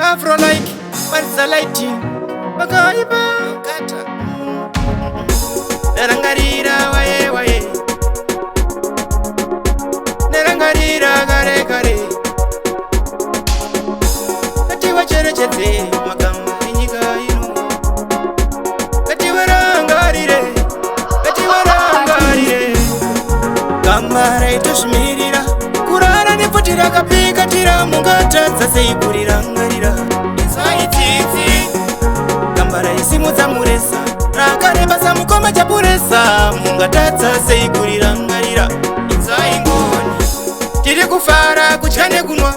Afro like, Marza lighting, Bagaiba, Kata. Nerangarira, waye, waye. Nerangarira, gare, gare. Kati wachere chete, makamba, inyiga inu. Kati warangarire, kati warangarire. Kamara itushmirira, kurara niputira kapika tira mungata zase kurirangarira. Insaititi, kambara isimuza muresa, rakareba samukoma chapuresa, mungata zase kurirangarira. Insaingoni, tiri kufara kuchane kunwa,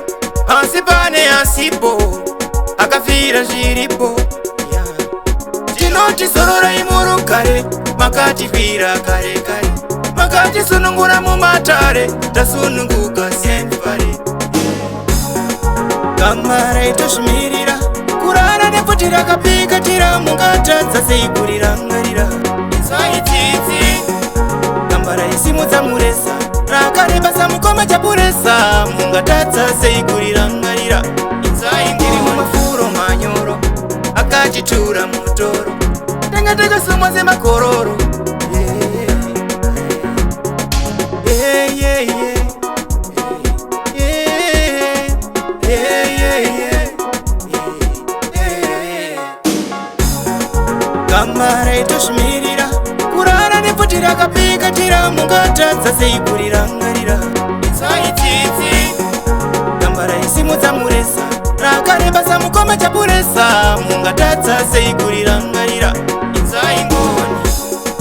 asipane asipo, akafira jiripo. Tinoti sorora imuru kare, makati fira kare kare. Makati sunungura mumatare, tasununguka senfare. Kamara itushmirira, kurara neputira kapika tira mungata zase kurirangarira. Insaititi, kambara isimuza muresa, rakareba samukoma chapuresa, mungata zase kurirangarira. Insaingiri mumafuro manyoro, akachitura mutoro, tenga sumwa zemakororo. Kamara itushmirira, kurara neputira kapika tira mungata zase kurirangarira. Insaititi, kambara isimuza muresa, rakareba samukoma chapuresa, mungata zase kurirangarira. Insaingoni,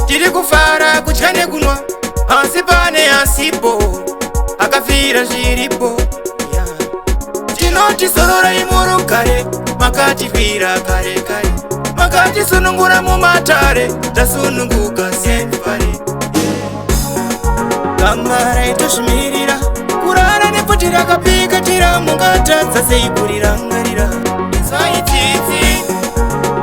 tiri kufara kuchane kunwa, asipane asipo, akafira jiripo. Tinoti sorora imuru kare, makati fira kare kare. Makati sunungura mumatare, tasununguka senfare. Kamara itushmirira, kurara neputira kapika tira mungata zase kurirangarira. Insaititi,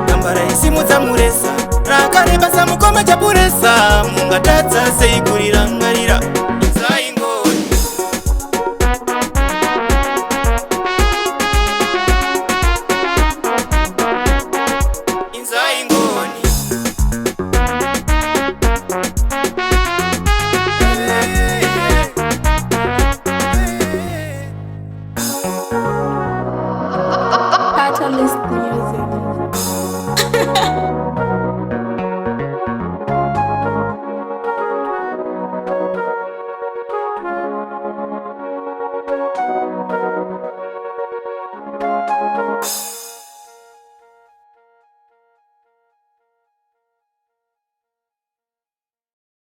kambara isimuza muresa, rakareba samukoma chapuresa, mungata zase kurirangarira.